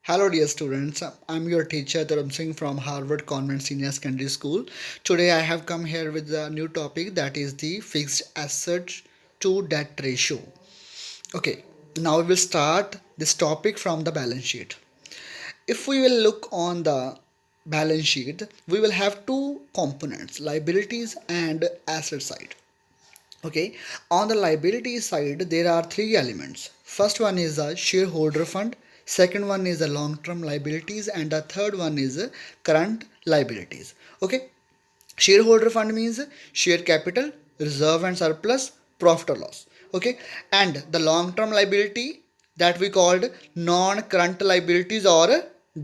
Hello, dear students. I'm your teacher Dharam Singh from Harvard Convent Senior Secondary School. Today, I have come here with a new topic, that is the fixed asset to debt ratio. Okay, now we will start this topic from the balance sheet. If we will look on the balance sheet, we will have two components, liabilities and asset side. Okay, on the liability side, there are three elements. First one is a shareholder fund, second one is a long term liabilities, and the third one is current liabilities. Okay, shareholder fund means share capital, reserve and surplus, profit or loss. Okay, and the long term liability that we called non current liabilities or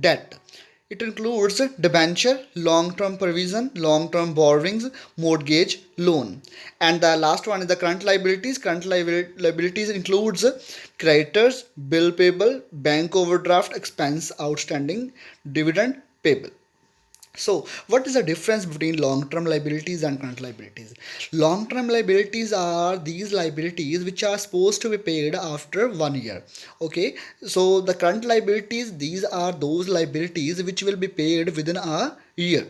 debt. It includes debenture, long-term provision, long-term borrowings, mortgage, loan. And the last one is the current liabilities. Current liabilities includes creditors, bill payable, bank overdraft, expense outstanding, dividend payable. So, what is the difference between long term liabilities and current liabilities? Long term liabilities are these liabilities which are supposed to be paid after 1 year. Okay, so the current liabilities, these are those liabilities which will be paid within a year.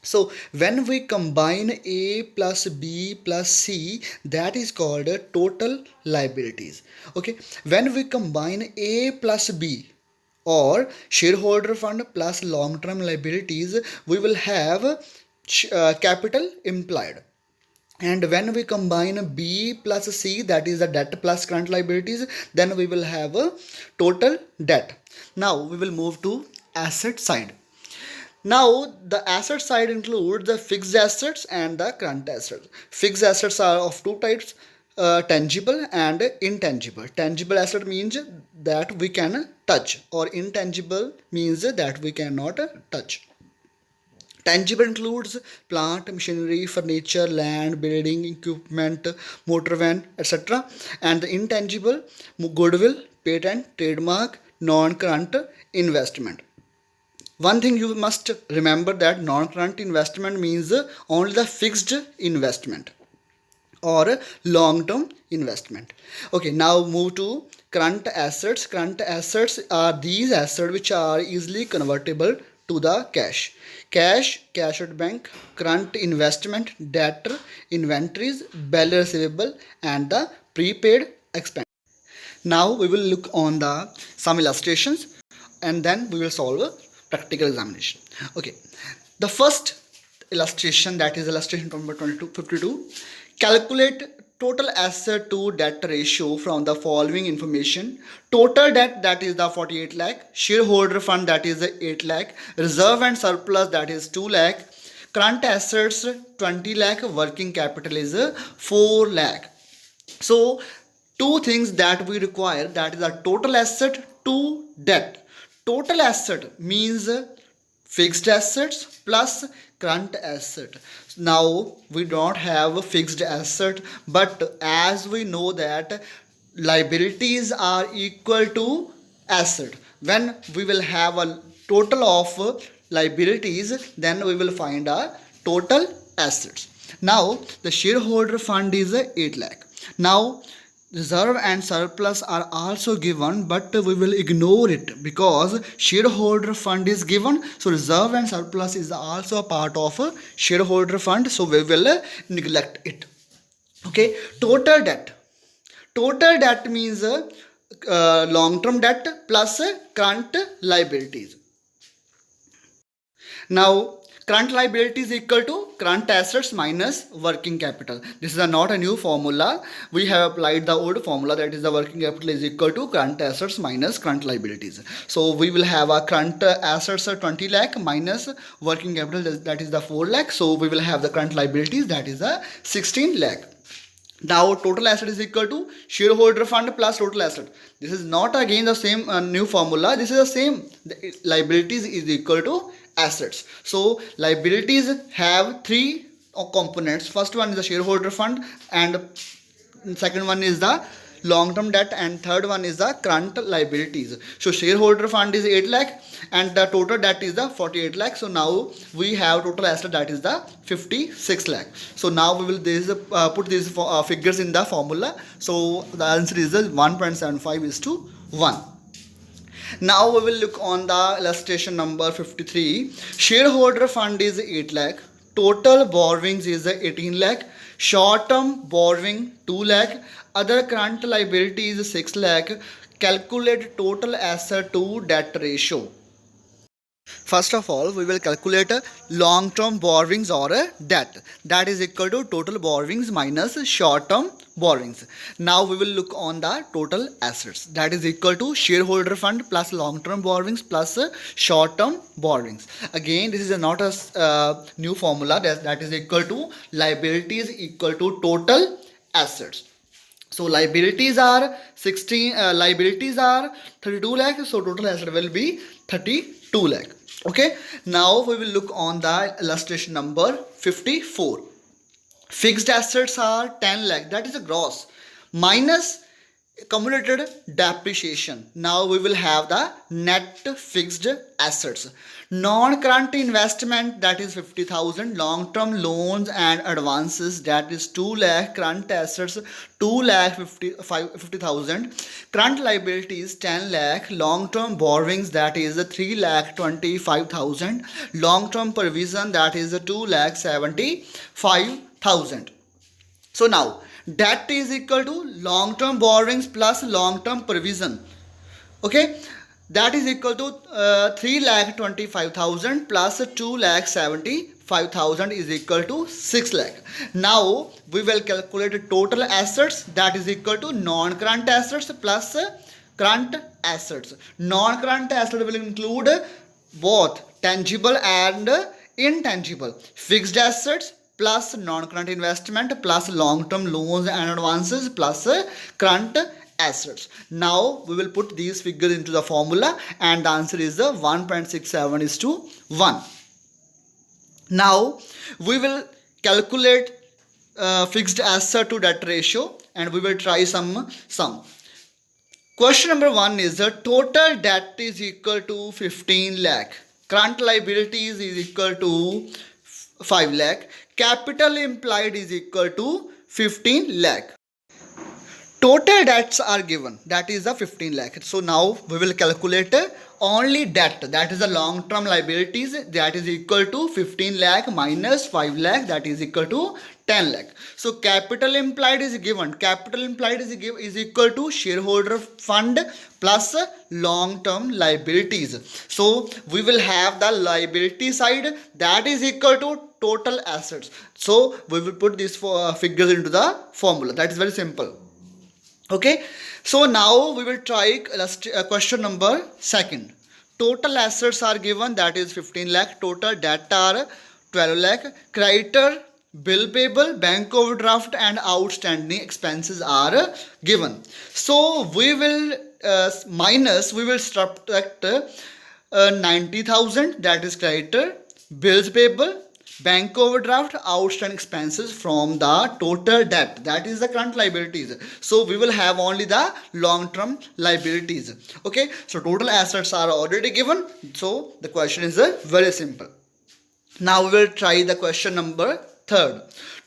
So when we combine A plus B plus C, that is called total liabilities. Okay, when we combine A plus B or shareholder fund plus long term liabilities, we will have capital implied. And when we combine B plus C, that is the debt plus current liabilities, then we will have a total debt. Now we will move to asset side. Now, the asset side includes the fixed assets and the current assets. Fixed assets are of two types, tangible and intangible. Tangible asset means that we can touch, or intangible means that we cannot touch. Tangible includes plant, machinery, furniture, land, building, equipment, motor van, etc. And the intangible, goodwill, patent, trademark, non-current investment. One thing you must remember, that non-current investment means only the fixed investment or long-term investment. Okay, now move to current assets. Current assets are these assets which are easily convertible to the cash. Cash at bank, current investment, debt, inventories, balance receivable, and the prepaid expense. Now we will look on the some illustrations, and then we will solve a practical examination. Okay, the first illustration, that is illustration number 2252. Calculate total asset to debt ratio from the following information. Total debt, that is the 48 lakh, shareholder fund, that is the 8 lakh, reserve and surplus, that is 2 lakh, current assets 20 lakh, working capital is 4 lakh. So two things that we require, that is a total asset to debt. Total asset means fixed assets plus current asset. Now we don't have a fixed asset, but as we know that liabilities are equal to asset, when we will have a total of liabilities, then we will find a total assets. Now the shareholder fund is 8 lakh. Now reserve and surplus are also given, but we will ignore it because shareholder fund is given. So reserve and surplus is also a part of a shareholder fund, so we will neglect it. Okay, total debt means long term debt plus current liabilities. Now, current liability is equal to current assets minus working capital. This is not a new formula. We have applied the old formula, that is the working capital is equal to current assets minus current liabilities. So we will have a current assets 20 lakh minus working capital, that is the 4 lakh. So we will have the current liabilities, that is the 16 lakh. Now total asset is equal to shareholder fund plus total asset. This is not again the same new formula. This is the same. The liabilities is equal to assets. So liabilities have three components. First one is the shareholder fund, and second one is the long term debt, and third one is the current liabilities. So shareholder fund is 8 lakh and the total debt is the 48 lakh. So now we have total asset, that is the 56 lakh. So now we will put these figures in the formula. So the answer is 1.75 is to 1. Now we will look on the illustration number 53. Shareholder fund is 8 lakh. Total borrowings is 18 lakh. Short term borrowing 2 lakh. Other current liability is 6 lakh. Calculate total asset to debt ratio. First of all, we will calculate a long-term borrowings or a debt. That is equal to total borrowings minus short-term borrowings. Now we will look on the total assets. That is equal to shareholder fund plus long-term borrowings plus short-term borrowings. Again, this is not a new formula. That is equal to liabilities equal to total assets. So liabilities are 32 lakh. So total asset will be 32 lakh. Okay. Now we will look on the illustration number 54. Fixed assets are 10 lakh. That is a gross minus accumulated depreciation. Now we will have the net fixed assets. Non-current investment, that is 50,000. Long-term loans and advances, that is 2 lakh. Current assets 2 lakh 50,000. Current liabilities 10 lakh. Long-term borrowings, that is 3 lakh 25,000. Long-term provision, that is 2 lakh 75,000. So now debt is equal to long-term borrowings plus long-term provision. Okay, that is equal to 3 lakh 25,000 plus 2 lakh 75,000 is equal to 6 lakh. Now we will calculate total assets, that is equal to non-current assets plus current assets. Non-current assets will include both tangible and intangible. Fixed assets plus non-current investment plus long-term loans and advances plus current assets. Now we will put these figures into the formula and the answer is 1.67 is to 1. Now we will calculate fixed asset to debt ratio and we will try some sum. Question number 1 is the total debt is equal to 15 lakh. Current liabilities is equal to 5 lakh. Capital implied is equal to 15 lakh. Total debts are given, that is the 15 lakh. So now we will calculate only debt, that is the long term liabilities, that is equal to 15 lakh minus 5 lakh, that is equal to 10 lakh. So capital implied is given. Capital implied is equal to shareholder fund plus long term liabilities. So we will have the liability side, that is equal to total assets. So we will put these figures into the formula. That is very simple. Okay, so now we will try question number 2. Total assets are given, that is 15 lakh. Total debt are 12 lakh. Creditor, bill payable, bank overdraft and outstanding expenses are given. So we will we will subtract 90,000, that is creditor, bills payable, bank overdraft, outstanding expenses from the total debt, that is the current liabilities. So we will have only the long term liabilities. Okay, so total assets are already given, so the question is very simple. Now we will try the question number 3.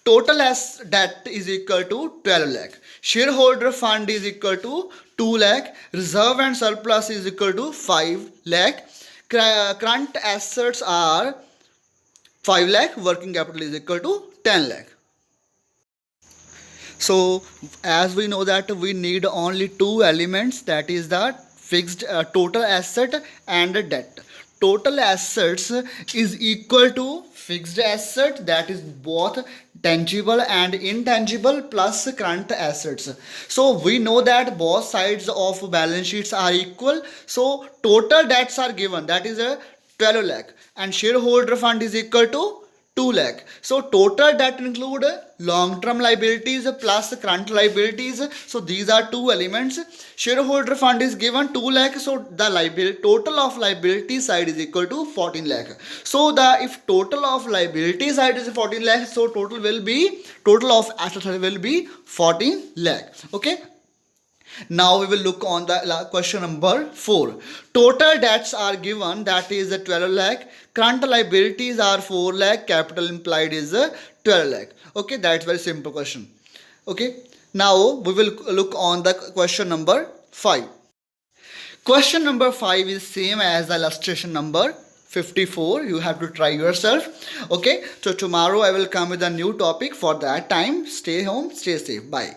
Total debt is equal to 12 lakh. Shareholder fund is equal to 2 lakh. Reserve and surplus is equal to 5 lakh. Current assets are 5 lakh. Working capital is equal to 10 lakh. So as we know that we need only two elements, that is the fixed total asset and debt. Total assets is equal to fixed asset, that is both tangible and intangible plus current assets. So we know that both sides of balance sheets are equal. So total debts are given, that is a 12 lakh, and shareholder fund is equal to 2 lakh. So total debt include long term liabilities plus current liabilities. So these are two elements. Shareholder fund is given 2 lakh. So the total of liability side is equal to 14 lakh. So if total of liability side is 14 lakh, so total of assets will be 14 lakh. Okay. Now we will look on the question number 4. Total debts are given, that is 12 lakh. Current liabilities are 4 lakh. Capital implied is 12 lakh. Okay, that's very simple question. Okay, now we will look on the question number 5. Question number 5 is same as the illustration number 54. You have to try yourself. Okay, so tomorrow I will come with a new topic. For that time, stay home, stay safe. Bye.